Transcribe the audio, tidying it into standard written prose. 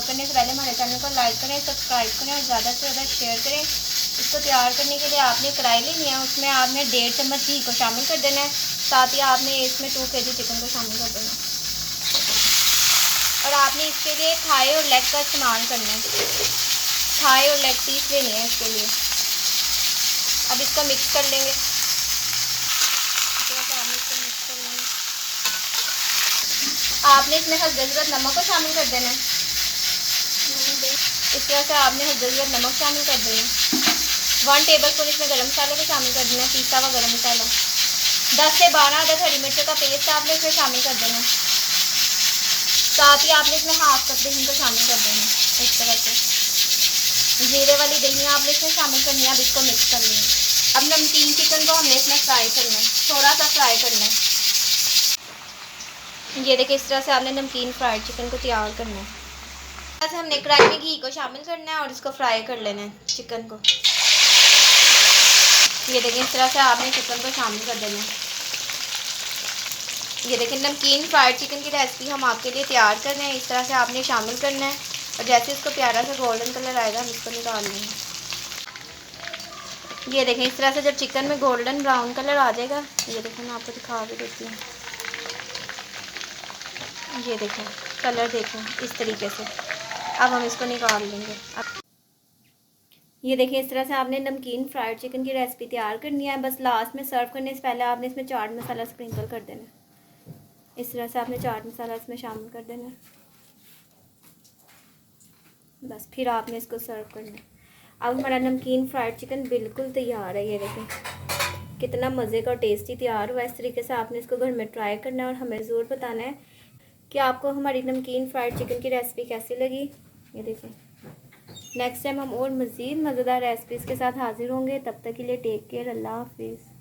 करने से पहले हमारे चैनल को लाइक करें, सब्सक्राइब करें और ज़्यादा से ज़्यादा शेयर करें। इसको तैयार करने के लिए आपने कढ़ाई लेनी है, उसमें आपने 1.5 चम्मच घी को शामिल कर देना है। साथ ही आपने इसमें 2 kg चिकन को शामिल कर देना है और आपने इसके लिए थाई और लेग का इस्तेमाल करना है। थाई और लेग पीस लेनी है इसके लिए। अब इसको मिक्स कर लेंगे। आपने इसमें हल्दी नमक को शामिल कर देना है। इस तरह से आपने हल्दी नमक शामिल कर देना है। 1 टेबलस्पून इसमें गरम मसाले को शामिल कर देना है, पिसा हुआ गरम मसाला। 10 से 12 अदद हरी मिर्चों का पेस्ट आपने इसमें शामिल कर देना है। साथ ही आपने इसमें हाफ कप दही को शामिल कर देना है। इस तरह से जीरे वाली दही आपने इसमें शामिल करनी है। अब इसको मिक्स कर लेंगे। अब नमकीन चिकन को हमने इसमें फ्राई करना है, थोड़ा सा फ्राई करना है। ये देखिए, इस तरह से आपने नमकीन फ्राइड चिकन को तैयार करना है। ऐसे हमने कढ़ाई में घी को शामिल करना है और इसको फ्राई कर लेना है चिकन को। ये देखिए, इस तरह से आपने चिकन को शामिल कर देना है। ये देखिए, नमकीन फ्राइड चिकन की रेसिपी हम आपके लिए तैयार कर रहे हैं। इस तरह से आपने शामिल करना है और जैसे इसको प्यारा सा गोल्डन कलर आएगा हम इसको निकाल लेंगे। ये देखें, इस तरह से जब चिकन में गोल्डन ब्राउन कलर आ जाएगा, ये देखें मैं आपको दिखा भी देती हूँ। ये देखें कलर, देखें इस तरीके से। अब हम इसको निकाल लेंगे। अब ये देखिए, इस तरह से आपने नमकीन फ्राइड चिकन की रेसिपी तैयार करनी है। बस लास्ट में सर्व करने से पहले आपने इसमें चाट मसाला स्प्रिंकल कर देना है। इस तरह से आपने चाट मसाला इसमें शामिल कर देना है। बस फिर आपने इसको सर्व करना है। अब हमारा नमकीन फ्राइड चिकन बिल्कुल तैयार है। ये देखें कितना मज़े का टेस्टी तैयार हुआ। इस तरीके से आपने इसको घर में ट्राई करना है और हमें ज़रूर बताना है कि आपको हमारी नमकीन फ्राइड चिकन की रेसिपी कैसी लगी। ये देखें, नेक्स्ट टाइम हम और मज़ीद मज़ेदार रेसिपीज़ के साथ हाज़िर होंगे। तब तक के लिए टेक केयर, अल्लाह हाफिज़।